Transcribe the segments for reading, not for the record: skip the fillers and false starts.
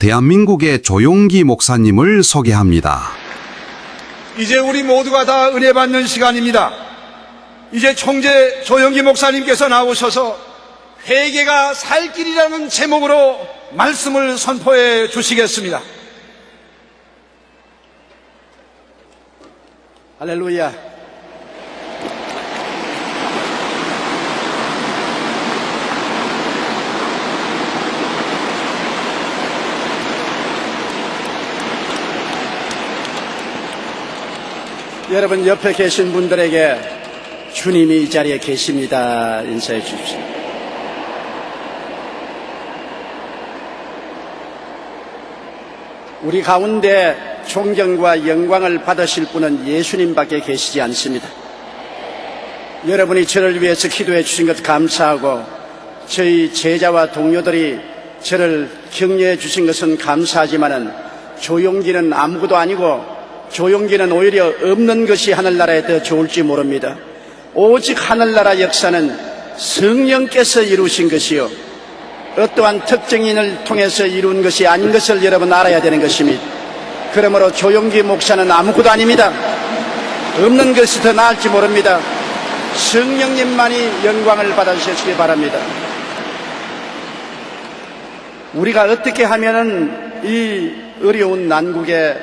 대한민국의 조용기 목사님을 소개합니다. 이제 우리 모두가 다 은혜 받는 시간입니다. 이제 총재 조용기 목사님께서 나오셔서 회개가 살 길이라는 제목으로 말씀을 선포해 주시겠습니다. 할렐루야. 여러분 옆에 계신 분들에게 주님이 이 자리에 계십니다. 인사해 주십시오. 우리 가운데 존경과 영광을 받으실 분은 예수님밖에 계시지 않습니다. 여러분이 저를 위해서 기도해 주신 것 감사하고 저희 제자와 동료들이 저를 격려해 주신 것은 감사하지만은 조용기는 아무것도 아니고 조용기는 오히려 없는 것이 하늘나라에 더 좋을지 모릅니다. 오직 하늘나라 역사는 성령께서 이루신 것이요 어떠한 특정인을 통해서 이룬 것이 아닌 것을 여러분 알아야 되는 것입니다. 그러므로 조용기 목사는 아무것도 아닙니다. 없는 것이 더 나을지 모릅니다. 성령님만이 영광을 받아주시기 바랍니다. 우리가 어떻게 하면은 이 어려운 난국에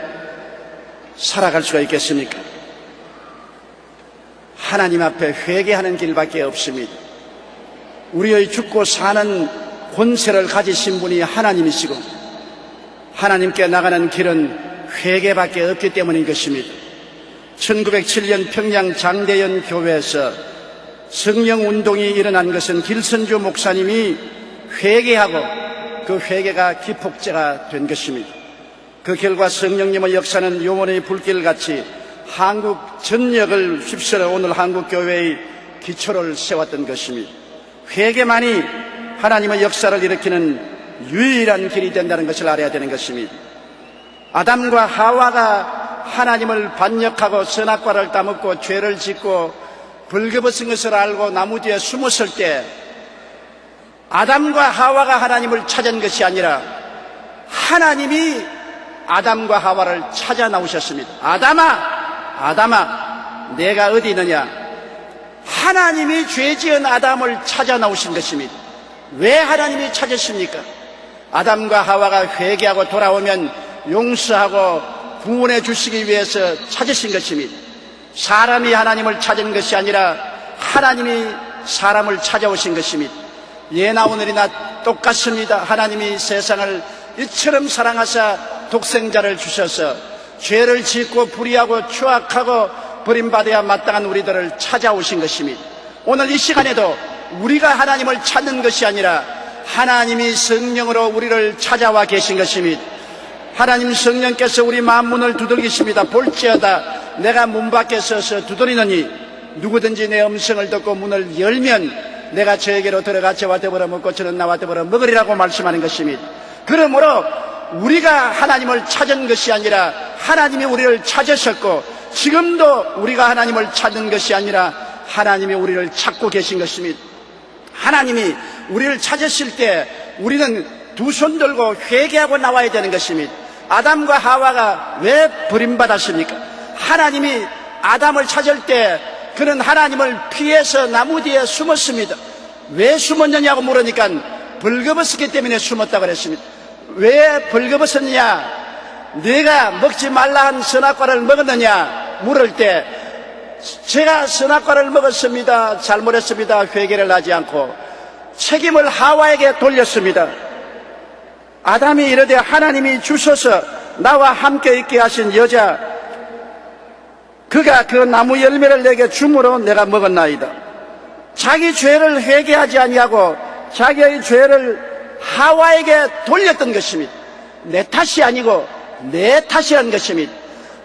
살아갈 수가 있겠습니까? 하나님 앞에 회개하는 길밖에 없습니다. 우리의 죽고 사는 권세를 가지신 분이 하나님이시고 하나님께 나가는 길은 회개밖에 없기 때문인 것입니다. 1907년 평양 장대연 교회에서 성령운동이 일어난 것은 길선주 목사님이 회개하고 그 회개가 기폭제가 된 것입니다. 그 결과 성령님의 역사는 요원의 불길같이 한국 전역을 휩쓸어 오늘 한국교회의 기초를 세웠던 것입니다. 회개만이 하나님의 역사를 일으키는 유일한 길이 된다는 것을 알아야 되는 것입니다. 아담과 하와가 하나님을 반역하고 선악과를 따먹고 죄를 짓고 벌거벗은 것을 알고 나무 뒤에 숨었을 때 아담과 하와가 하나님을 찾은 것이 아니라 하나님이 아담과 하와를 찾아 나오셨습니다. 아담아, 내가 어디 있느냐? 하나님이 죄 지은 아담을 찾아 나오신 것입니다. 왜 하나님이 찾으십니까? 아담과 하와가 회개하고 돌아오면 용서하고 구원해 주시기 위해서 찾으신 것입니다. 사람이 하나님을 찾은 것이 아니라 하나님이 사람을 찾아오신 것입니다. 예나 오늘이나 똑같습니다. 하나님이 세상을 이처럼 사랑하사 독생자를 주셔서 죄를 짓고 불의하고 추악하고 버림받아야 마땅한 우리들을 찾아오신 것입니다. 오늘 이 시간에도 우리가 하나님을 찾는 것이 아니라 하나님이 성령으로 우리를 찾아와 계신 것입니다. 하나님 성령께서 우리 마음 문을 두들기십니다. 볼지어다 내가 문 밖에 서서 두드리느니 누구든지 내 음성을 듣고 문을 열면 내가 저에게로 들어가 저와 더불어 먹고 저는 나와 더불어 먹으리라고 말씀하는 것입니다. 그러므로 우리가 하나님을 찾은 것이 아니라 하나님이 우리를 찾으셨고 지금도 우리가 하나님을 찾는 것이 아니라 하나님이 우리를 찾고 계신 것입니다. 하나님이 우리를 찾으실 때 우리는 두 손 들고 회개하고 나와야 되는 것입니다. 아담과 하와가 왜 버림받았습니까? 하나님이 아담을 찾을 때 그는 하나님을 피해서 나무 뒤에 숨었습니다. 왜 숨었느냐고 물으니까 벌거벗었기 때문에 숨었다고 그랬습니다. 왜 벌거벗었느냐? 네가 먹지 말라 한 선악과를 먹었느냐? 물을 때 제가 선악과를 먹었습니다. 잘못했습니다. 회개를 하지 않고 책임을 하와에게 돌렸습니다. 아담이 이르되 하나님이 주셔서 나와 함께 있게 하신 여자 그가 그 나무 열매를 내게 주므로 내가 먹었나이다. 자기 죄를 회개하지 아니하고 자기의 죄를 하와에게 돌렸던 것입니다. 내 탓이 아니고 내 탓이라는 것입니다.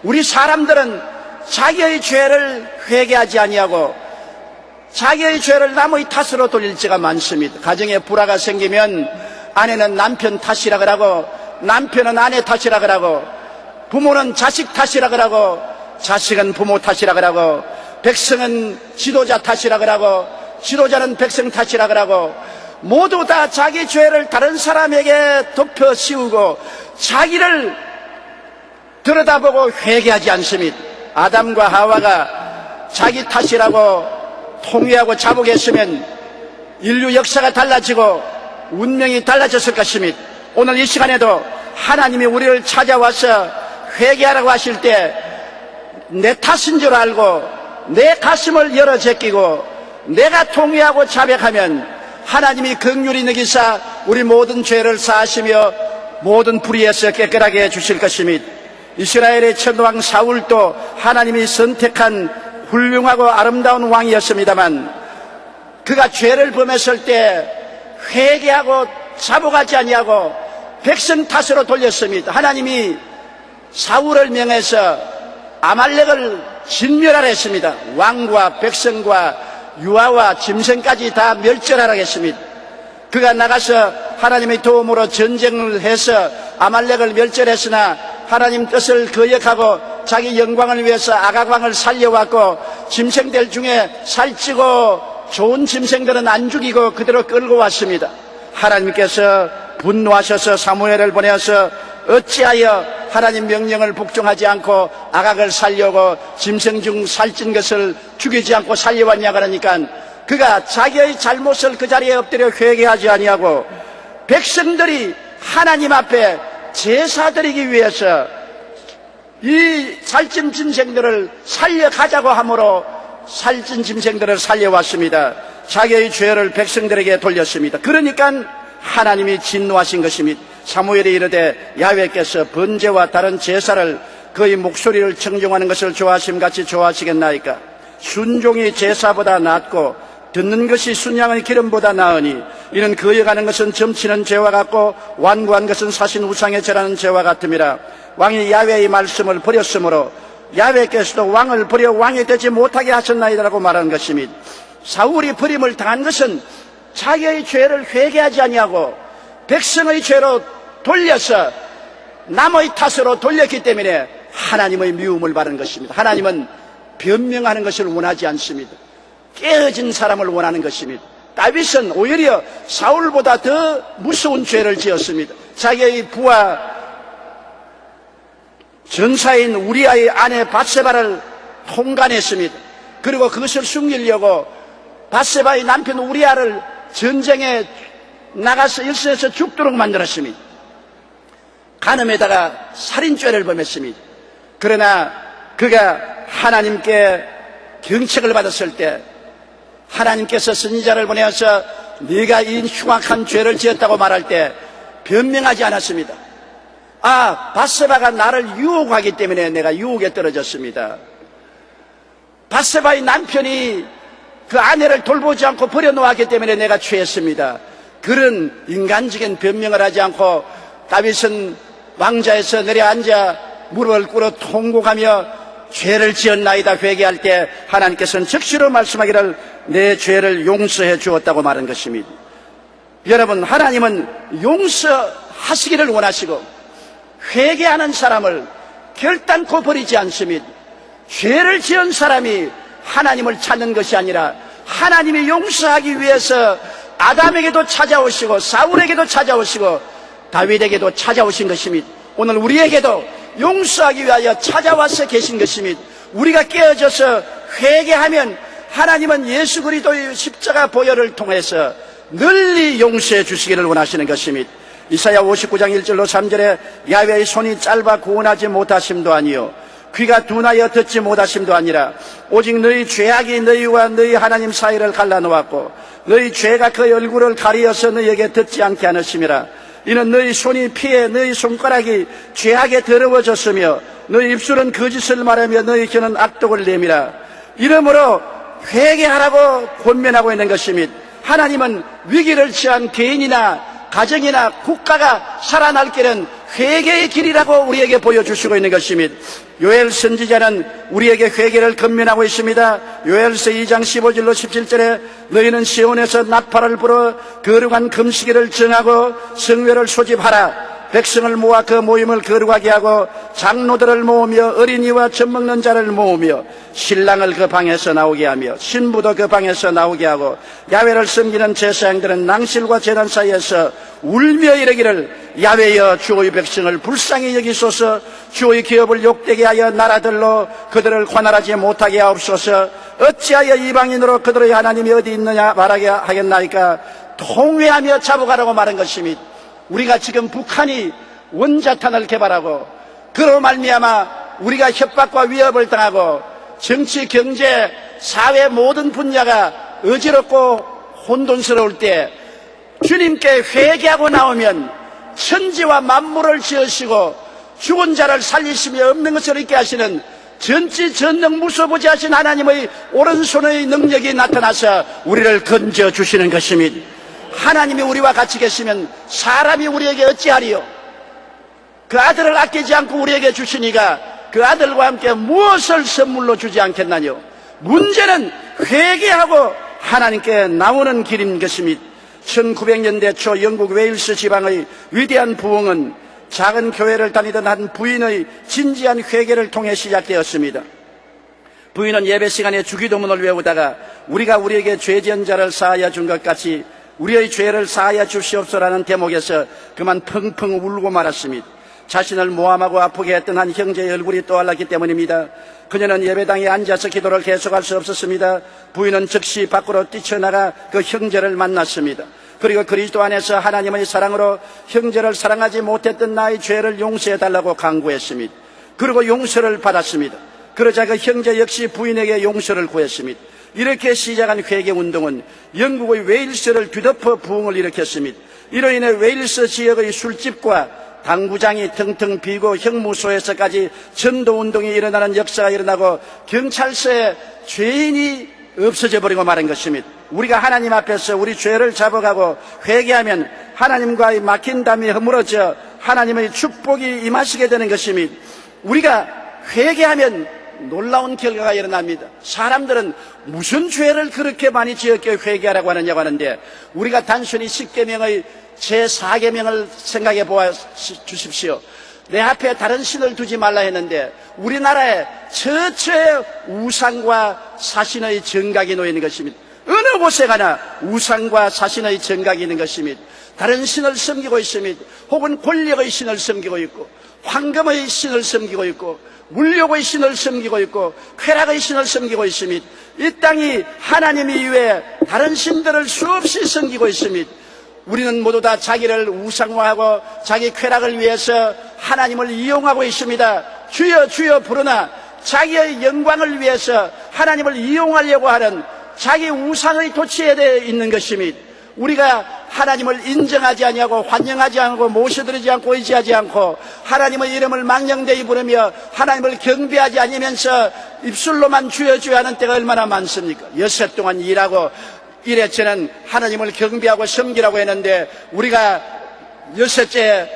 우리 사람들은 자기의 죄를 회개하지 아니하고 자기의 죄를 남의 탓으로 돌릴 때가 많습니다. 가정에 불화가 생기면 아내는 남편 탓이라 그러고 남편은 아내 탓이라 그러고 부모는 자식 탓이라 그러고 자식은 부모 탓이라 그러고 백성은 지도자 탓이라 그러고 지도자는 백성 탓이라 그러고 모두 다 자기 죄를 다른 사람에게 덮어 씌우고 자기를 들여다보고 회개하지 않습니다. 아담과 하와가 자기 탓이라고 통회하고 자복했으면 인류 역사가 달라지고 운명이 달라졌을 것입니다. 오늘 이 시간에도 하나님이 우리를 찾아와서 회개하라고 하실 때 내 탓인 줄 알고 내 가슴을 열어 제끼고 내가 통회하고 자백하면 하나님이 긍휼히 여기사 우리 모든 죄를 사하시며 모든 불의에서 깨끗하게 해주실 것입니다. 이스라엘의 첫왕 사울도 하나님이 선택한 훌륭하고 아름다운 왕이었습니다만 그가 죄를 범했을 때 회개하고 자복하지 아니하고 백성 탓으로 돌렸습니다. 하나님이 사울을 명해서 아말렉을 진멸하라 했습니다. 왕과 백성과 유아와 짐승까지 다 멸절하라 했습니다. 그가 나가서 하나님의 도움으로 전쟁을 해서 아말렉을 멸절했으나 하나님 뜻을 거역하고 자기 영광을 위해서 아각왕을 살려왔고 짐승들 중에 살찌고 좋은 짐승들은 안 죽이고 그대로 끌고 왔습니다. 하나님께서 분노하셔서 사무엘을 보내어서 어찌하여 하나님 명령을 복종하지 않고 아각을 살려고 짐승 중 살찐 것을 죽이지 않고 살려왔냐 그러니까 그가 자기의 잘못을 그 자리에 엎드려 회개하지 아니하고 백성들이 하나님 앞에 제사드리기 위해서 이 살찐 짐승들을 살려가자고 함으로 살찐 짐승들을 살려왔습니다. 자기의 죄를 백성들에게 돌렸습니다. 그러니까 하나님이 진노하신 것입니다. 사무엘이 이르되 야훼께서 번제와 다른 제사를 그의 목소리를 청종하는 것을 좋아하심같이 좋아하시겠나이까. 순종이 제사보다 낫고 듣는 것이 순양의 기름보다 나으니 이는 거역하는 것은 점치는 죄와 같고 완고한 것은 사신 우상에 절하는 죄와 같음이라. 왕이 야훼의 말씀을 버렸으므로 야훼께서도 왕을 버려 왕이 되지 못하게 하셨나이다라고 말하는 것입니다. 사울이 버림을 당한 것은 자기의 죄를 회개하지 아니하고 백성의 죄로 돌려서 남의 탓으로 돌렸기 때문에 하나님의 미움을 받은 것입니다. 하나님은 변명하는 것을 원하지 않습니다. 깨어진 사람을 원하는 것입니다. 다윗은 오히려 사울보다 더 무서운 죄를 지었습니다. 자기의 부하 전사인 우리아의 아내 밧세바를 통간했습니다. 그리고 그것을 숨기려고 밧세바의 남편 우리아를 전쟁에 나가서 일선에서 죽도록 만들었습니다. 간음에다가 살인죄를 범했습니다. 그러나 그가 하나님께 경책을 받았을 때 하나님께서 선지자를 보내어서 네가 이 흉악한 죄를 지었다고 말할 때 변명하지 않았습니다. 밧세바가 나를 유혹하기 때문에 내가 유혹에 떨어졌습니다. 밧세바의 남편이 그 아내를 돌보지 않고 버려놓았기 때문에 내가 취했습니다. 그런 인간적인 변명을 하지 않고 다윗은 왕자에서 내려앉아 무릎을 꿇어 통곡하며 죄를 지었나이다 회개할 때 하나님께서는 즉시로 말씀하기를 내 죄를 용서해 주었다고 말한 것입니다. 여러분, 하나님은 용서하시기를 원하시고 회개하는 사람을 결단코 버리지 않습니다. 죄를 지은 사람이 하나님을 찾는 것이 아니라 하나님이 용서하기 위해서 아담에게도 찾아오시고 사울에게도 찾아오시고 다윗에게도 찾아오신 것입니다. 오늘 우리에게도 용서하기 위하여 찾아와서 계신 것입니다. 우리가 깨어져서 회개하면 하나님은 예수 그리스도의 십자가 보혈을 통해서 널리 용서해 주시기를 원하시는 것입니다. 이사야 59장 1절로 3절에 야훼의 손이 짧아 구원하지 못하심도 아니요 귀가 둔하여 듣지 못하심도 아니라 오직 너희 죄악이 너희와 너희 하나님 사이를 갈라놓았고 너희 죄가 그의 얼굴을 가리어서 너희에게 듣지 않게 하느심이라. 이는 너희 손이 피해 너희 손가락이 죄악에 더러워졌으며 너희 입술은 거짓을 말하며 너희 혀는 악독을 내밀어. 이러므로 회개하라고 권면하고 있는 것입니다. 하나님은 위기를 처한 개인이나 가정이나 국가가 살아날 길은 회개의 길이라고 우리에게 보여주시고 있는 것입니다. 요엘 선지자는 우리에게 회개를 권면하고 있습니다. 요엘서 2장 15절로 17절에 너희는 시온에서 나팔을 불어 거룩한 금식일을 정하고 성회를 소집하라. 백성을 모아 그 모임을 거룩하게 하고 장로들을 모으며 어린이와 젖먹는 자를 모으며 신랑을 그 방에서 나오게 하며 신부도 그 방에서 나오게 하고 야훼를 섬기는 제사장들은 낭실과 제단 사이에서 울며 이르기를 야훼여 주의 백성을 불쌍히 여기소서 주의 기업을 욕되게 하여 나라들로 그들을 관할하지 못하게 하옵소서 어찌하여 이방인으로 그들의 하나님이 어디 있느냐 말하게 하겠나이까 통회하며 잡아가라고 말한 것입니다. 우리가 지금 북한이 원자탄을 개발하고 그로 말미암아 우리가 협박과 위협을 당하고 정치, 경제, 사회 모든 분야가 어지럽고 혼돈스러울 때 주님께 회개하고 나오면 천지와 만물을 지으시고 죽은 자를 살리시며 없는 것을 있게 하시는 전지 전능 무소부지 하신 하나님의 오른손의 능력이 나타나서 우리를 건져주시는 것입니다. 하나님이 우리와 같이 계시면 사람이 우리에게 어찌하리요? 그 아들을 아끼지 않고 우리에게 주시니가 그 아들과 함께 무엇을 선물로 주지 않겠나요? 문제는 회개하고 하나님께 나오는 길인 것입니다. 1900년대 초 영국 웨일스 지방의 위대한 부흥은 작은 교회를 다니던 한 부인의 진지한 회개를 통해 시작되었습니다. 부인은 예배 시간에 주기도문을 외우다가 우리가 우리에게 죄 지은 자를 사하여 준 것 같이 우리의 죄를 사하여 주시옵소라는 대목에서 그만 펑펑 울고 말았습니다. 자신을 모함하고 아프게 했던 한 형제의 얼굴이 떠올랐기 때문입니다. 그녀는 예배당에 앉아서 기도를 계속할 수 없었습니다. 부인은 즉시 밖으로 뛰쳐나가 그 형제를 만났습니다. 그리고 그리스도 안에서 하나님의 사랑으로 형제를 사랑하지 못했던 나의 죄를 용서해달라고 간구했습니다. 그리고 용서를 받았습니다. 그러자 그 형제 역시 부인에게 용서를 구했습니다. 이렇게 시작한 회개운동은 영국의 웨일스를 뒤덮어 부흥을 일으켰습니다. 이로 인해 웨일스 지역의 술집과 당구장이 텅텅 비고 형무소에서까지 전도운동이 일어나는 역사가 일어나고 경찰서에 죄인이 없어져 버리고 말한 것입니다. 우리가 하나님 앞에서 우리 죄를 잡아가고 회개하면 하나님과의 막힌 담이 허물어져 하나님의 축복이 임하시게 되는 것입니다. 우리가 회개하면 놀라운 결과가 일어납니다. 사람들은 무슨 죄를 그렇게 많이 지었기에 회개하라고 하느냐고 하는데 우리가 단순히 10계명의 제4계명을 생각해 보아 주십시오. 내 앞에 다른 신을 두지 말라 했는데 우리나라에 처처에 우상과 사신의 정각이 놓여 있는 것입니다. 어느 곳에 가나 우상과 사신의 정각이 있는 것입니다. 다른 신을 섬기고 있습니다. 혹은 권력의 신을 섬기고 있고 황금의 신을 섬기고 있고 물욕의 신을 섬기고 있고 쾌락의 신을 섬기고 있습니다. 이 땅이 하나님 이외에 다른 신들을 수없이 섬기고 있습니다. 우리는 모두 다 자기를 우상화하고 자기 쾌락을 위해서 하나님을 이용하고 있습니다. 주여 주여 부르나 자기의 영광을 위해서 하나님을 이용하려고 하는 자기 우상의 도취에 있는 것입니다. 우리가 하나님을 인정하지 아니하고 환영하지 않고 모셔드리지 않고 의지하지 않고 하나님의 이름을 망령되이 부르며 하나님을 경배하지 않으면서 입술로만 주여 주여 하는 때가 얼마나 많습니까? 엿새 동안 일하고 일회째는 하나님을 경배하고 섬기라고 했는데 우리가 엿새째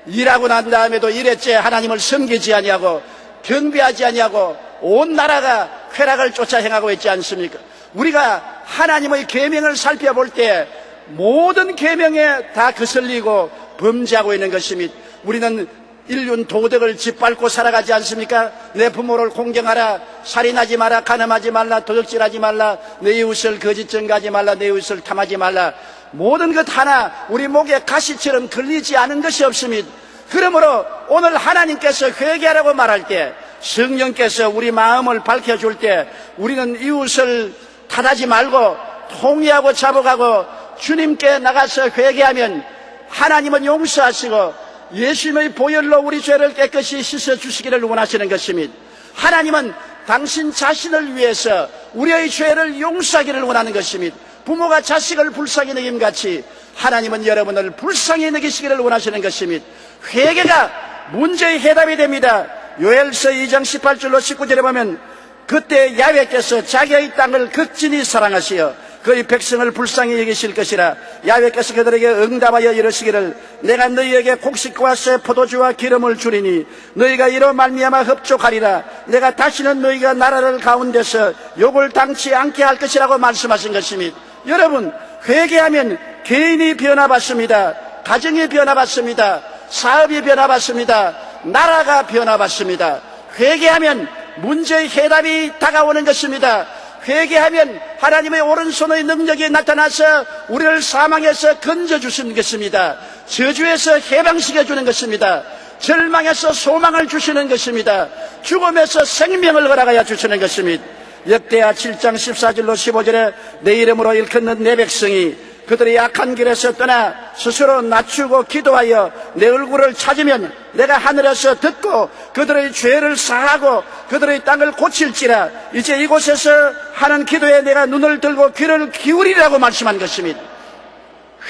일하고 난 다음에도 일회째 하나님을 섬기지 아니하고 경배하지 아니하고 온 나라가 쾌락을 쫓아 행하고 있지 않습니까? 우리가 하나님의 계명을 살펴볼 때 모든 계명에 다 거슬리고 범죄하고 있는 것입니다. 우리는 인륜 도덕을 짓밟고 살아가지 않습니까? 내 부모를 공경하라, 살인하지 마라, 간음하지 말라, 도적질하지 말라, 내 이웃을 거짓 증거하지 말라, 내 이웃을 탐하지 말라. 모든 것 하나 우리 목에 가시처럼 걸리지 않은 것이 없습니다. 그러므로 오늘 하나님께서 회개하라고 말할 때 성령께서 우리 마음을 밝혀줄 때 우리는 이웃을 탓하지 말고 통회하고 잡아가고 주님께 나가서 회개하면 하나님은 용서하시고 예수님의 보혈로 우리 죄를 깨끗이 씻어주시기를 원하시는 것입니다. 하나님은 당신 자신을 위해서 우리의 죄를 용서하기를 원하는 것입니다. 부모가 자식을 불쌍히 여김같이 하나님은 여러분을 불쌍히 여기시기를 원하시는 것입니다. 회개가 문제의 해답이 됩니다. 요엘서 2장 18절로 19절에 보면 그때 야훼께서 자기의 땅을 극진히 사랑하시어 그의 백성을 불쌍히 여기실 것이라. 야훼께서 그들에게 응답하여 이르시기를 내가 너희에게 곡식과 새 포도주와 기름을 주리니 너희가 이로 말미암아 흡족하리라. 내가 다시는 너희가 나라를 가운데서 욕을 당치 않게 할 것이라고 말씀하신 것입니다. 여러분, 회개하면 개인이 변화받습니다. 가정이 변화받습니다. 사업이 변화받습니다. 나라가 변화받습니다. 회개하면 문제의 해답이 다가오는 것입니다. 회개하면 하나님의 오른손의 능력이 나타나서 우리를 사망에서 건져주시는 것입니다. 저주에서 해방시켜주는 것입니다. 절망에서 소망을 주시는 것입니다. 죽음에서 생명을 허락하여 주시는 것입니다. 역대하 7장 14절로 15절에 내 이름으로 일컫는 내 백성이 그들의 약한 길에서 떠나 스스로 낮추고 기도하여 내 얼굴을 찾으면 내가 하늘에서 듣고 그들의 죄를 사하고 그들의 땅을 고칠지라. 이제 이곳에서 하는 기도에 내가 눈을 들고 귀를 기울이라고 말씀한 것입니다.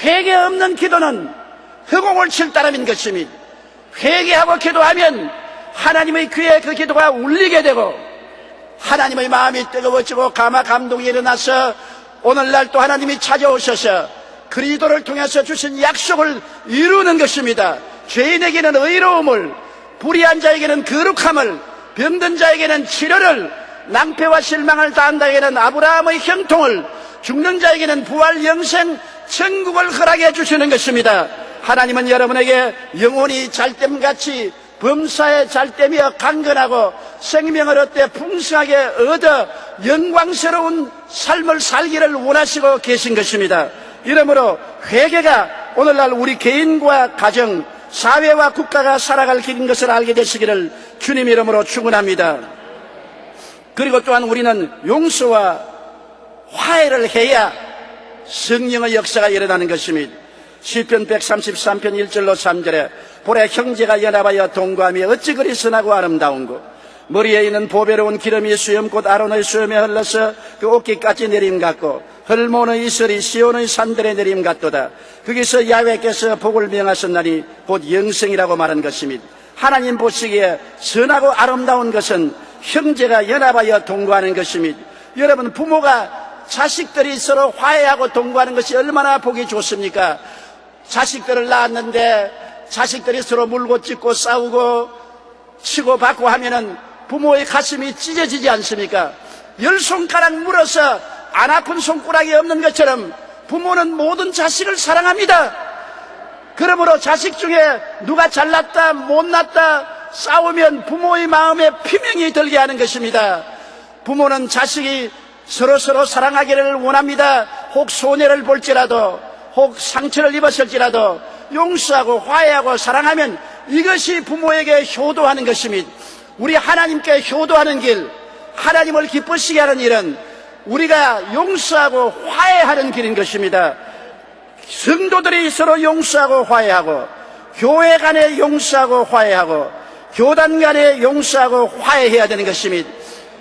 회개 없는 기도는 허공을 칠 따름인 것입니다. 회개하고 기도하면 하나님의 귀에 그 기도가 울리게 되고 하나님의 마음이 뜨거워지고 감동이 일어나서 오늘날 또 하나님이 찾아오셔서 그리스도를 통해서 주신 약속을 이루는 것입니다. 죄인에게는 의로움을, 불의한 자에게는 거룩함을, 병든 자에게는 치료를, 낭패와 실망을 당한 자에게는 아브라함의 형통을, 죽는 자에게는 부활 영생 천국을 허락해 주시는 것입니다. 하나님은 여러분에게 영혼이 잘됨같이 범사에 잘되며 강건하고 생명을 얻되 풍성하게 얻어 영광스러운 삶을 살기를 원하시고 계신 것입니다. 이러므로 회개가 오늘날 우리 개인과 가정, 사회와 국가가 살아갈 길인 것을 알게 되시기를 주님 이름으로 축원합니다. 그리고 또한 우리는 용서와 화해를 해야 성령의 역사가 일어나는 것입니다. 시편 133편 1절로 3절에 보라 형제가 연합하여 동거하며 어찌 그리 선하고 아름다운고 머리에 있는 보배로운 기름이 수염꽃 아론의 수염에 흘러서 그 옷깃까지 내림 같고 헐몬의 이슬이 시온의 산들에 내림 같도다. 거기서 야훼께서 복을 명하셨나니 곧 영생이라고 말한 것입니다. 하나님 보시기에 선하고 아름다운 것은 형제가 연합하여 동거하는 것입니다. 여러분, 부모가 자식들이 서로 화해하고 동거하는 것이 얼마나 보기 좋습니까? 자식들을 낳았는데 자식들이 서로 물고 찢고 싸우고 치고 받고 하면은 부모의 가슴이 찢어지지 않습니까? 10손가락 물어서 안 아픈 손가락이 없는 것처럼 부모는 모든 자식을 사랑합니다. 그러므로 자식 중에 누가 잘났다 못났다 싸우면 부모의 마음에 피명이 들게 하는 것입니다. 부모는 자식이 서로서로 사랑하기를 원합니다. 혹 손해를 볼지라도 혹 상처를 입었을지라도 용서하고 화해하고 사랑하면 이것이 부모에게 효도하는 것입니다. 우리 하나님께 효도하는 길, 하나님을 기쁘시게 하는 일은 우리가 용서하고 화해하는 길인 것입니다. 성도들이 서로 용서하고 화해하고 교회 간에 용서하고 화해하고 교단 간에 용서하고 화해해야 되는 것입니다.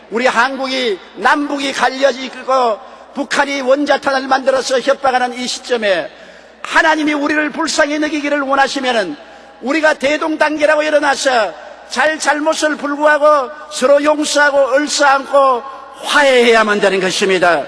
우리 한국이 남북이 갈려지고 북한이 원자탄을 만들어서 협박하는 이 시점에 하나님이 우리를 불쌍히 여기기를 원하시면은 우리가 대동단계라고 일어나서 잘못을 불구하고 서로 용서하고 얼싸안고 화해해야만 되는 것입니다.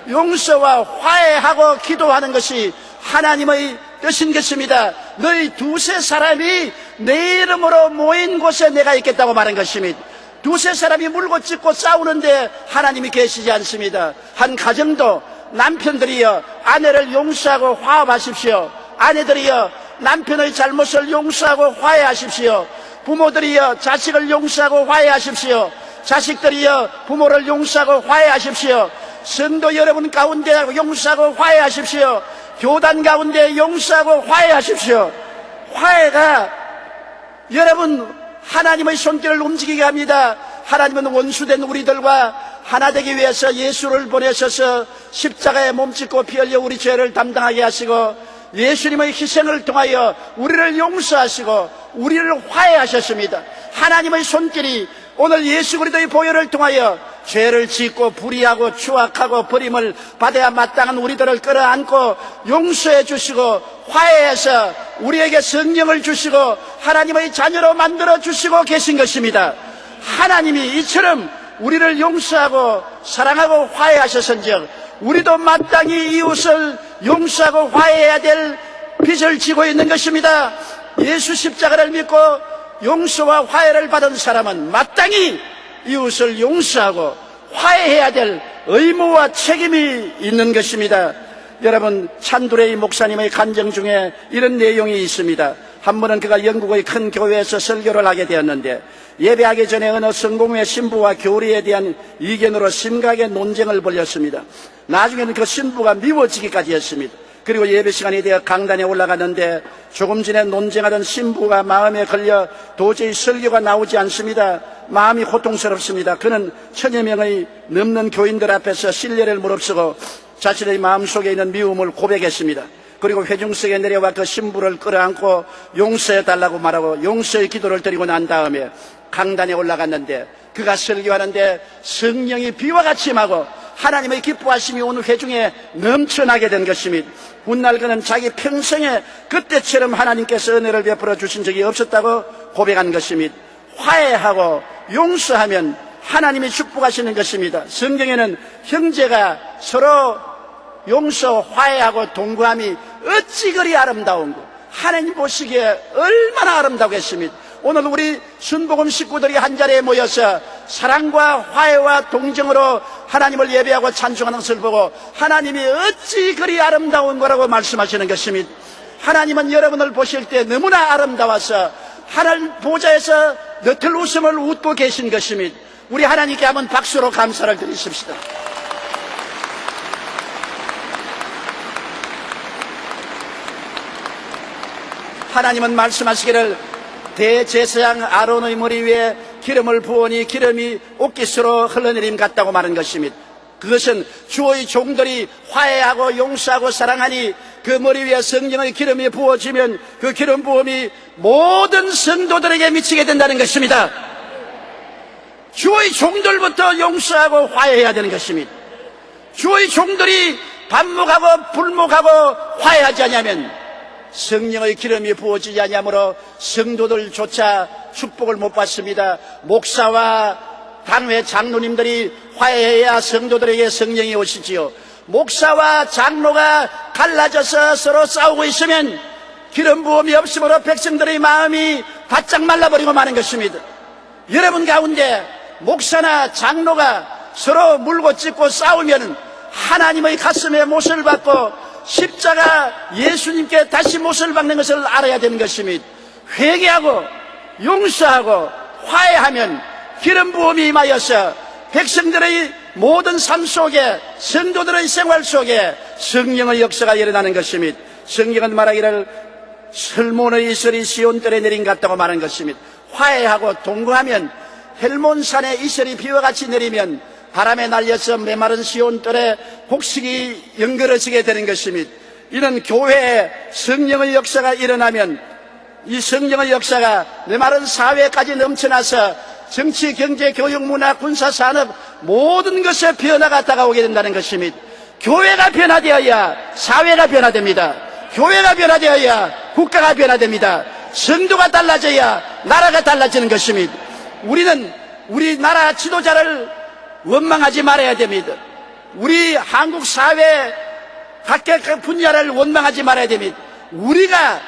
용서와 화해하고 기도하는 것이 하나님의 뜻인 것입니다. 너희 두세 사람이 내 이름으로 모인 곳에 내가 있겠다고 말한 것입니다. 두세 사람이 물고 찢고 싸우는데 하나님이 계시지 않습니다. 한 가정도 남편들이여 아내를 용서하고 화합하십시오. 아내들이여 남편의 잘못을 용서하고 화해하십시오. 부모들이여 자식을 용서하고 화해하십시오. 자식들이여 부모를 용서하고 화해하십시오. 성도 여러분 가운데 용서하고 화해하십시오. 교단 가운데 용서하고 화해하십시오. 화해가 여러분 하나님의 손길을 움직이게 합니다. 하나님은 원수된 우리들과 하나 되기 위해서 예수를 보내셔서 십자가에 몸짓고 피 흘려 우리 죄를 담당하게 하시고 예수님의 희생을 통하여 우리를 용서하시고 우리를 화해하셨습니다. 하나님의 손길이 오늘 예수 그리스도의 보혈을 통하여 죄를 짓고 불의하고 추악하고 버림을 받아야 마땅한 우리들을 끌어안고 용서해 주시고 화해해서 우리에게 성령을 주시고 하나님의 자녀로 만들어 주시고 계신 것입니다. 하나님이 이처럼 우리를 용서하고 사랑하고 화해하셨은즉 우리도 마땅히 이웃을 용서하고 화해해야 될 빚을 지고 있는 것입니다. 예수 십자가를 믿고 용서와 화해를 받은 사람은 마땅히 이웃을 용서하고 화해해야 될 의무와 책임이 있는 것입니다. 여러분, 찬두레이 목사님의 간증 중에 이런 내용이 있습니다. 한 번은 그가 영국의 큰 교회에서 설교를 하게 되었는데 예배하기 전에 어느 성공회 신부와 교리에 대한 이견으로 심각하게 논쟁을 벌였습니다. 나중에는 그 신부가 미워지기까지 했습니다. 그리고 예배 시간이 되어 강단에 올라갔는데 조금 전에 논쟁하던 신부가 마음에 걸려 도저히 설교가 나오지 않습니다. 마음이 고통스럽습니다. 그는 천여 명의 넘는 교인들 앞에서 신뢰를 무릅쓰고 자신의 마음속에 있는 미움을 고백했습니다. 그리고 회중석에 내려와 그 신부를 끌어안고 용서해달라고 말하고 용서의 기도를 드리고 난 다음에 강단에 올라갔는데 그가 설교하는데 성령이 비와 같이 임하고 하나님의 기뻐하심이 온 회중에 넘쳐나게 된 것입니다. 훗날 그는 자기 평생에 그때처럼 하나님께서 은혜를 베풀어 주신 적이 없었다고 고백한 것입니다. 화해하고 용서하면 하나님이 축복하시는 것입니다. 성경에는 형제가 서로 용서, 화해하고 동거함이 어찌 그리 아름다운고 하나님 보시기에 얼마나 아름다우겠습니까? 오늘 우리 순복음 식구들이 한자리에 모여서 사랑과 화해와 동정으로 하나님을 예배하고 찬송하는 것을 보고 하나님이 어찌 그리 아름다운 거라고 말씀하시는 것입니다. 하나님은 여러분을 보실 때 너무나 아름다워서 하나님 보좌에서 너틀 웃음을 웃고 계신 것입니다. 우리 하나님께 한번 박수로 감사를 드리십시다. 하나님은 말씀하시기를 대제사장 아론의 머리 위에 기름을 부으니 기름이 옥기스로 흘러내림 같다고 말한 것입니다. 그것은 주의 종들이 화해하고 용서하고 사랑하니 그 머리 위에 성령의 기름이 부어지면 그 기름 부음이 모든 성도들에게 미치게 된다는 것입니다. 주의 종들부터 용서하고 화해해야 되는 것입니다. 주의 종들이 반목하고 불목하고 화해하지 않으면 성령의 기름이 부어지지 않으므로 성도들조차 축복을 못 받습니다. 목사와 단회 장로님들이 화해해야 성도들에게 성령이 오시지요. 목사와 장로가 갈라져서 서로 싸우고 있으면 기름 부음이 없으므로 백성들의 마음이 바짝 말라버리고 마는 것입니다. 여러분 가운데 목사나 장로가 서로 물고 찢고 싸우면 하나님의 가슴에 못을 받고 십자가 예수님께 다시 못을 박는 것을 알아야 되는 것입니다. 회개하고 용서하고 화해하면 기름 부음이 임하여서 백성들의 모든 삶 속에 성도들의 생활 속에 성령의 역사가 일어나는 것입니다. 성경은 말하기를 설몬의 이슬이 시온들에 내린 같다고 말하는 것입니다. 화해하고 동거하면 헬몬산에 이슬이 비와 같이 내리면 바람에 날려서 메마른 시온들에 곡식이 연결어지게 되는 것입니다. 이런 교회에 성령의 역사가 일어나면 이 성령의 역사가 메마른 사회까지 넘쳐나서 정치, 경제, 교육, 문화, 군사, 산업 모든 것에 변화가 다가오게 된다는 것입니다. 교회가 변화되어야 사회가 변화됩니다. 교회가 변화되어야 국가가 변화됩니다. 성도가 달라져야 나라가 달라지는 것입니다. 우리는 우리나라 지도자를 원망하지 말아야 됩니다. 우리 한국 사회 각각 분야를 원망하지 말아야 됩니다. 우리가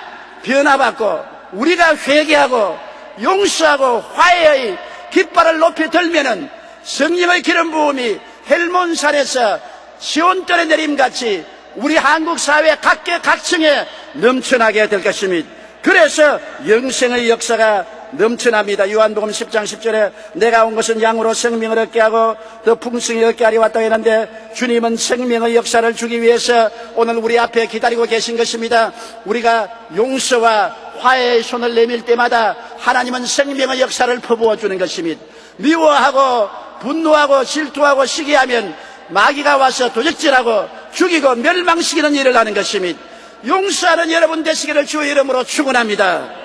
변화받고 우리가 회개하고 용서하고 화해의 깃발을 높이 들면은 성령의 기름 부음이 헬몬산에서 시온들에 내림같이 우리 한국 사회 각계각층에 넘쳐나게 될 것입니다. 그래서 영생의 역사가 넘쳐납니다. 요한복음 10장 10절에 내가 온 것은 양으로 생명을 얻게 하고 더 풍성히 얻게 하려 왔다고 했는데 주님은 생명의 역사를 주기 위해서 오늘 우리 앞에 기다리고 계신 것입니다. 우리가 용서와 화해의 손을 내밀 때마다 하나님은 생명의 역사를 퍼부어 주는 것입니다. 미워하고 분노하고 질투하고 시기하면 마귀가 와서 도적질하고 죽이고 멸망시키는 일을 하는 것입니다. 용서하는 여러분 되시기를 주의 이름으로 축원합니다.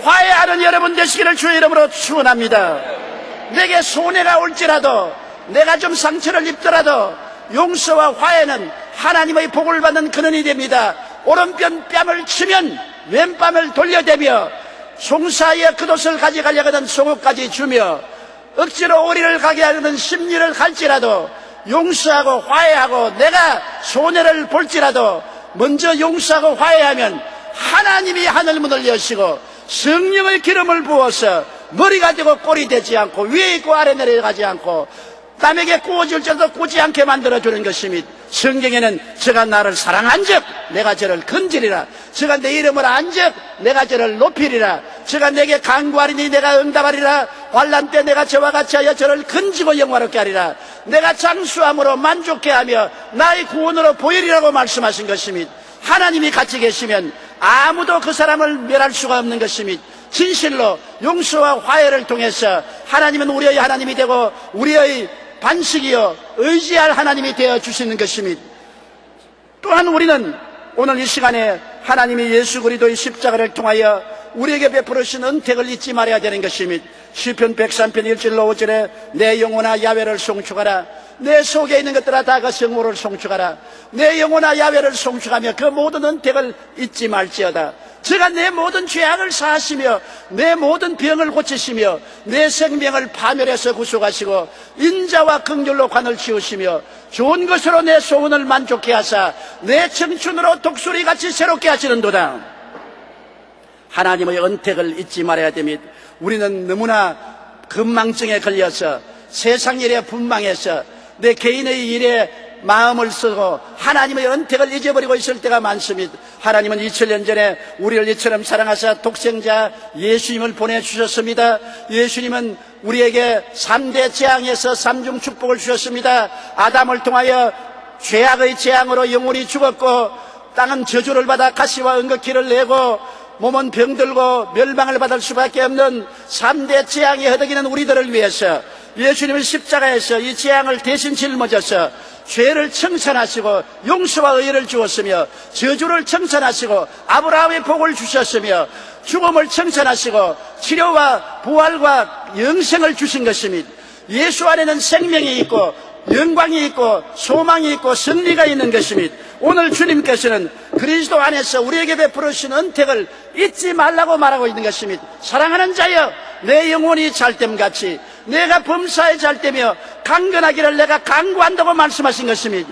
화해하는 여러분 되시기를 주의 이름으로 축원합니다. 내게 손해가 올지라도 내가 좀 상처를 입더라도 용서와 화해는 하나님의 복을 받는 근원이 됩니다. 오른편 뺨을 치면 왼뺨을 돌려대며 송사의 겉옷을 가져가려거든 속옷까지 주며 억지로 오리를 가게 하려는 심리를 갈지라도 용서하고 화해하고 내가 손해를 볼지라도 먼저 용서하고 화해하면 하나님이 하늘문을 여시고 성령의 기름을 부어서 머리가 되고 꼴이 되지 않고 위에 있고 아래 내려가지 않고 남에게 구워질지라도 구지 않게 만들어주는 것입니다. 성경에는 저가 나를 사랑한 즉 내가 저를 건지리라. 저가 내 이름을 안 즉 내가 저를 높이리라. 저가 내게 간구하리니 내가 응답하리라. 환난 때 내가 저와 같이 하여 저를 건지고 영화롭게 하리라. 내가 장수함으로 만족해 하며 나의 구원으로 보이리라고 말씀하신 것입니다. 하나님이 같이 계시면 아무도 그 사람을 멸할 수가 없는 것입니다. 진실로 용서와 화해를 통해서 하나님은 우리의 하나님이 되고 우리의 반석이요 의지할 하나님이 되어 주시는 것입니다. 또한 우리는 오늘 이 시간에 하나님이 예수 그리스도의 십자가를 통하여 우리에게 베풀으신 은택을 잊지 말아야 되는 것입니다. 시편 103편 1절로 5절에 내 영혼아 야훼를 송축하라. 내 속에 있는 것들아 다 그 성모를 송축하라. 내 영혼아 야훼를 송축하며 그 모든 은택을 잊지 말지어다. 제가 내 모든 죄악을 사하시며 내 모든 병을 고치시며 내 생명을 파멸해서 구속하시고 인자와 긍휼로 관을 치우시며 좋은 것으로 내 소원을 만족해 하사 내 청춘으로 독수리같이 새롭게 하시는도다. 하나님의 은택을 잊지 말아야 됩니다. 우리는 너무나 건망증에 걸려서 세상 일에 분망해서 내 개인의 일에 마음을 쓰고 하나님의 은택을 잊어버리고 있을 때가 많습니다. 하나님은 2000년 전에 우리를 이처럼 사랑하사 독생자 예수님을 보내주셨습니다. 예수님은 우리에게 3대 재앙에서 3중 축복을 주셨습니다. 아담을 통하여 죄악의 재앙으로 영혼이 죽었고 땅은 저주를 받아 가시와 은극기를 내고 몸은 병들고 멸망을 받을 수밖에 없는 3대 재앙이 허덕이는 우리들을 위해서 예수님은 십자가에서 이 재앙을 대신 짊어져서 죄를 청산하시고 용서와 의를 주었으며 저주를 청산하시고 아브라함의 복을 주셨으며 죽음을 청산하시고 치료와 부활과 영생을 주신 것입니다. 예수 안에는 생명이 있고 영광이 있고 소망이 있고 승리가 있는 것입니다. 오늘 주님께서는 그리스도 안에서 우리에게 베풀으신 은택을 잊지 말라고 말하고 있는 것입니다. 사랑하는 자여 내 영혼이 잘됨같이 내가 범사에 잘되며 강건하기를 내가 강구한다고 말씀하신 것입니다.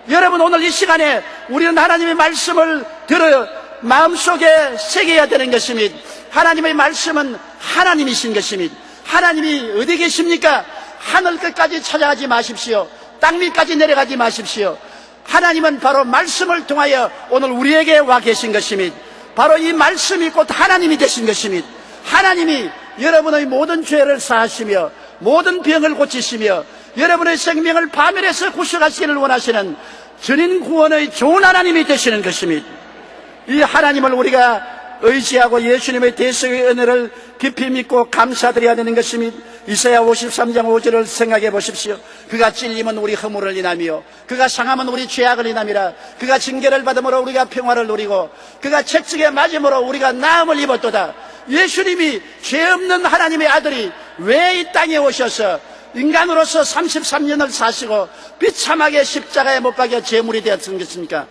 여러분 오늘 이 시간에 우리는 하나님의 말씀을 들어 마음속에 새겨야 되는 것입니다. 하나님의 말씀은 하나님이신 것입니다. 하나님이 어디 계십니까? 하늘 끝까지 찾아가지 마십시오. 땅 밑까지 내려가지 마십시오. 하나님은 바로 말씀을 통하여 오늘 우리에게 와 계신 것입니다. 바로 이 말씀이 곧 하나님이 되신 것입니다. 하나님이 여러분의 모든 죄를 사하시며 모든 병을 고치시며 여러분의 생명을 파멸해서 구속하시기를 원하시는 전인 구원의 좋은 하나님이 되시는 것입니다. 이 하나님을 우리가 의지하고 예수님의 대속의 은혜를 깊이 믿고 감사드려야 되는 것입니다. 이사야 53장 5절을 생각해 보십시오. 그가 찔림은 우리 허물을 인하며 그가 상함은 우리 죄악을 인함이라. 그가 징계를 받음으로 우리가 평화를 누리고 그가 채찍에 맞음으로 우리가 나음을 입었도다. 예수님이 죄 없는 하나님의 아들이 왜 이 땅에 오셔서 인간으로서 33년을 사시고 비참하게 십자가에 못 박여 제물이 되었던 것입니까?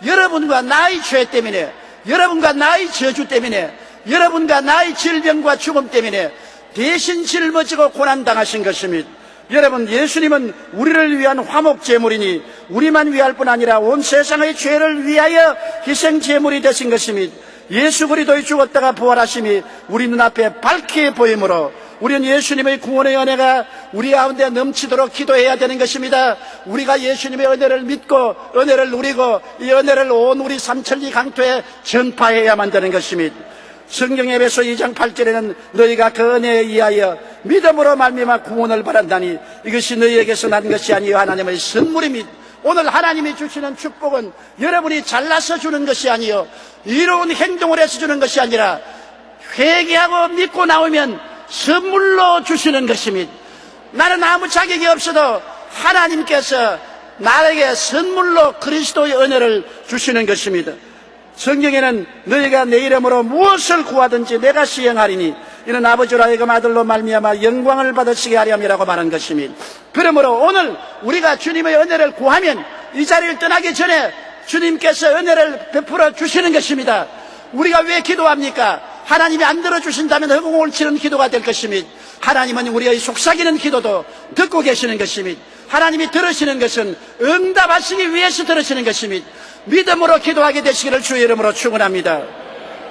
여러분과 나의 죄 때문에, 여러분과 나의 저주 때문에, 여러분과 나의 질병과 죽음 때문에 대신 짊어지고 고난당하신 것입니다. 여러분, 예수님은 우리를 위한 화목제물이니 우리만 위할 뿐 아니라 온 세상의 죄를 위하여 희생제물이 되신 것입니다. 예수 그리스도의 죽었다가 부활하심이 우리 눈앞에 밝게 보이므로 우리는 예수님의 구원의 은혜가 우리 가운데 넘치도록 기도해야 되는 것입니다. 우리가 예수님의 은혜를 믿고 은혜를 누리고 이 은혜를 온 우리 삼천리 강토에 전파해야만 되는 것입니다. 성경 에베소 2장 8절에는 너희가 그 은혜에 의하여 믿음으로 말미암아 구원을 받았다니 이것이 너희에게서 난 것이 아니요 하나님의 선물입니다. 오늘 하나님이 주시는 축복은 여러분이 잘나서 주는 것이 아니요 이로운 행동을 해서 주는 것이 아니라 회개하고 믿고 나오면 선물로 주시는 것입니다. 나는 아무 자격이 없어도 하나님께서 나에게 선물로 그리스도의 은혜를 주시는 것입니다. 성경에는 너희가 내 이름으로 무엇을 구하든지 내가 시행하리니 이는 아버지로 하여금 아들로 말미암아 영광을 받으시게 하렴이라고 말한 것입니다. 그러므로 오늘 우리가 주님의 은혜를 구하면 이 자리를 떠나기 전에 주님께서 은혜를 베풀어 주시는 것입니다. 우리가 왜 기도합니까? 하나님이 안 들어주신다면 허공을 치는 기도가 될 것입니다. 하나님은 우리의 속삭이는 기도도 듣고 계시는 것입니다. 하나님이 들으시는 것은 응답하시기 위해서 들으시는 것입니다. 믿음으로 기도하게 되시기를 주의 이름으로 축원합니다.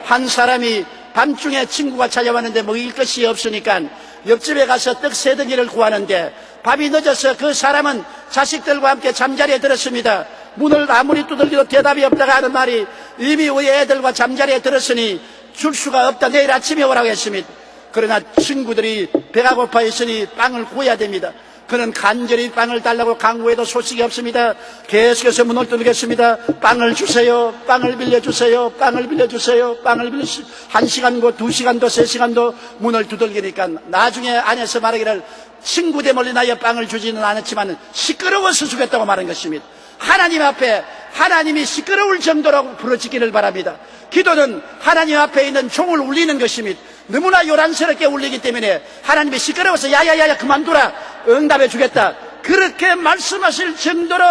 한 사람이 밤중에 친구가 찾아왔는데 먹일 것이 없으니까 옆집에 가서 떡 3덩이를 구하는데 밥이 늦어서 그 사람은 자식들과 함께 잠자리에 들었습니다. 문을 아무리 두들겨도 대답이 없다가 하는 말이 이미 우리 애들과 잠자리에 들었으니 줄 수가 없다. 내일 아침에 오라고 했습니다. 그러나 친구들이 배가 고파 있으니 빵을 구해야 됩니다. 그는 간절히 빵을 달라고 강구해도 소식이 없습니다. 계속해서 문을 두들겼습니다. 빵을 주세요. 빵을 빌려주세요. 빵을 빌려주세요. 빵을 빌려주세요. 1시간고 2시간도 3시간도 문을 두들기니까 나중에 안에서 말하기를 친구 대멀리 나여 빵을 주지는 않았지만 시끄러워서 주겠다고 말한 것입니다. 하나님 앞에 하나님이 시끄러울 정도로 부르짖기를 바랍니다. 기도는 하나님 앞에 있는 종을 울리는 것입니다. 너무나 요란스럽게 울리기 때문에 하나님이 시끄러워서 야야야야 그만두라 응답해 주겠다 그렇게 말씀하실 정도로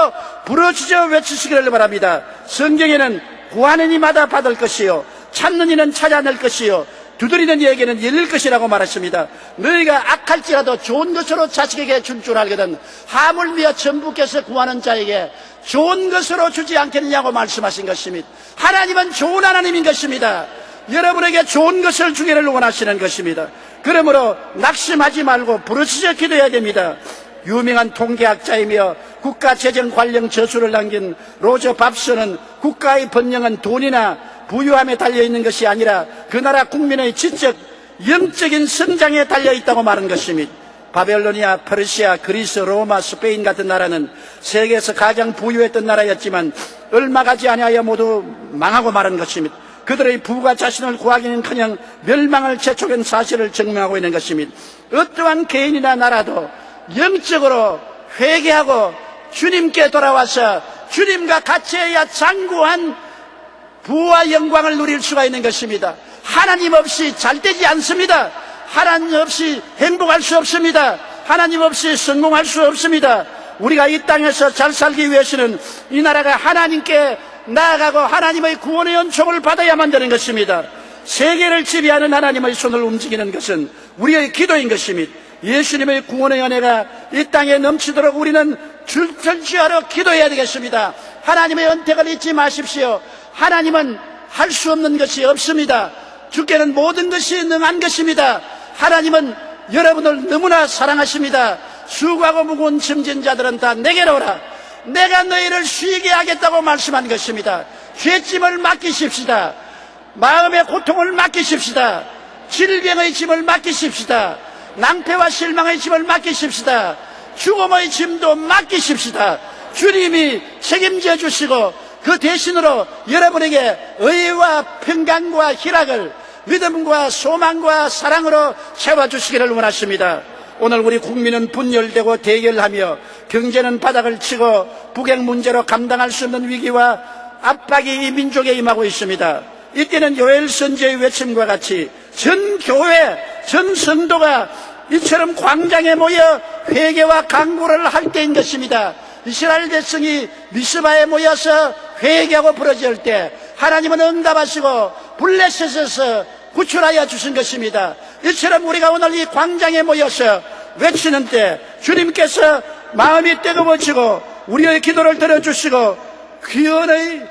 부르짖어 외치시기를 바랍니다. 성경에는 구하는 이마다 받을 것이요 찾는 이는 찾아낼 것이요 두드리는 이에게는 열릴 것이라고 말했습니다. 너희가 악할지라도 좋은 것으로 자식에게 줄 줄 알거든 하물며 전부께서 구하는 자에게 좋은 것으로 주지 않겠느냐고 말씀하신 것입니다. 하나님은 좋은 하나님인 것입니다. 여러분에게 좋은 것을 주기를 원하시는 것입니다. 그러므로 낙심하지 말고 부르짖어 기도해야 됩니다. 유명한 통계학자이며 국가재정관련 저술을 남긴 로저 밥서는 국가의 번영은 돈이나 부유함에 달려있는 것이 아니라 그 나라 국민의 지적, 영적인 성장에 달려있다고 말한 것입니다. 바벨로니아, 페르시아, 그리스, 로마, 스페인 같은 나라는 세계에서 가장 부유했던 나라였지만 얼마 가지 아니하여 모두 망하고 말한 것입니다. 그들의 부가 자신을 구하기는커녕 멸망을 재촉한 사실을 증명하고 있는 것입니다. 어떠한 개인이나 나라도 영적으로 회개하고 주님께 돌아와서 주님과 같이 해야 장구한 부와 영광을 누릴 수가 있는 것입니다. 하나님 없이 잘 되지 않습니다. 하나님 없이 행복할 수 없습니다. 하나님 없이 성공할 수 없습니다. 우리가 이 땅에서 잘 살기 위해서는 이 나라가 하나님께 나아가고 하나님의 구원의 은총을 받아야만 되는 것입니다. 세계를 지배하는 하나님의 손을 움직이는 것은 우리의 기도인 것입니다. 예수님의 구원의 은혜가 이 땅에 넘치도록 우리는 줄줄지어로 기도해야 되겠습니다. 하나님의 은택을 잊지 마십시오. 하나님은 할 수 없는 것이 없습니다. 주께는 모든 것이 능한 것입니다. 하나님은 여러분을 너무나 사랑하십니다. 수고하고 무거운 짐진 자들은 다 내게로 오라. 내가 너희를 쉬게 하겠다고 말씀한 것입니다. 죄짐을 맡기십시다. 마음의 고통을 맡기십시다. 질병의 짐을 맡기십시다. 낭패와 실망의 짐을 맡기십시다. 죽음의 짐도 맡기십시다. 주님이 책임져 주시고 그 대신으로 여러분에게 의와 평강과 희락을 믿음과 소망과 사랑으로 채워주시기를 원하십니다. 오늘 우리 국민은 분열되고 대결하며 경제는 바닥을 치고 북핵 문제로 감당할 수 없는 위기와 압박이 이 민족에 임하고 있습니다. 이때는 요엘 선지의 외침과 같이 전 교회, 전 성도가 이처럼 광장에 모여 회개와 간구를 할 때인 것입니다. 이스라엘 백성이 미스바에 모여서 회개하고 부르짖을 때 하나님은 응답하시고 블레셋에서 구출하여 주신 것입니다. 이처럼 우리가 오늘 이 광장에 모여서 외치는 때 주님께서 마음이 뜨거워지고 우리의 기도를 들어주시고 귀원의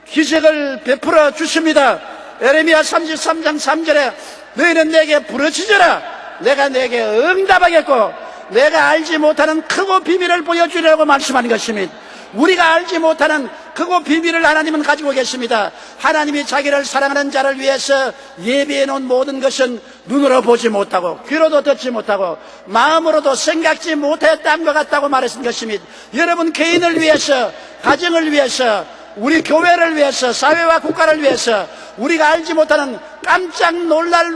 기적을 베풀어 주십니다. 에레미야 33장 3절에 너희는 내게 부르짖어라. 내가 내게 응답하겠고 내가 알지 못하는 크고 비밀을 보여주려고 말씀한 것입니다. 우리가 알지 못하는 크고 비밀을 하나님은 가지고 계십니다. 하나님이 자기를 사랑하는 자를 위해서 예비해 놓은 모든 것은 눈으로 보지 못하고 귀로도 듣지 못하고 마음으로도 생각지 못했던 것 같다고 말했던 것입니다. 여러분 개인을 위해서, 가정을 위해서, 우리 교회를 위해서, 사회와 국가를 위해서 우리가 알지 못하는 깜짝 놀랄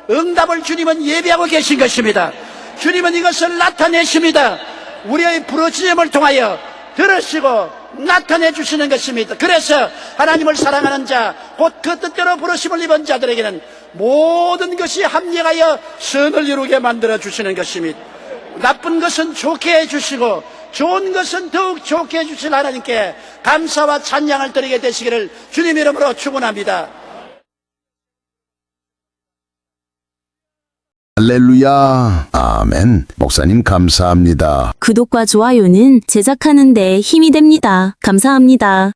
응답을 주님은 예비하고 계신 것입니다. 주님은 이것을 나타내십니다. 우리의 부르짖음을 통하여 들으시고 나타내 주시는 것입니다. 그래서 하나님을 사랑하는 자, 곧 그 뜻대로 부르심을 입은 자들에게는 모든 것이 합력하여 선을 이루게 만들어 주시는 것입니다. 나쁜 것은 좋게 해주시고 좋은 것은 더욱 좋게 해주실 하나님께 감사와 찬양을 드리게 되시기를 주님 이름으로 축원합니다. 할렐루야. 아멘. 목사님 감사합니다. 구독과 좋아요는 제작하는 데 힘이 됩니다. 감사합니다.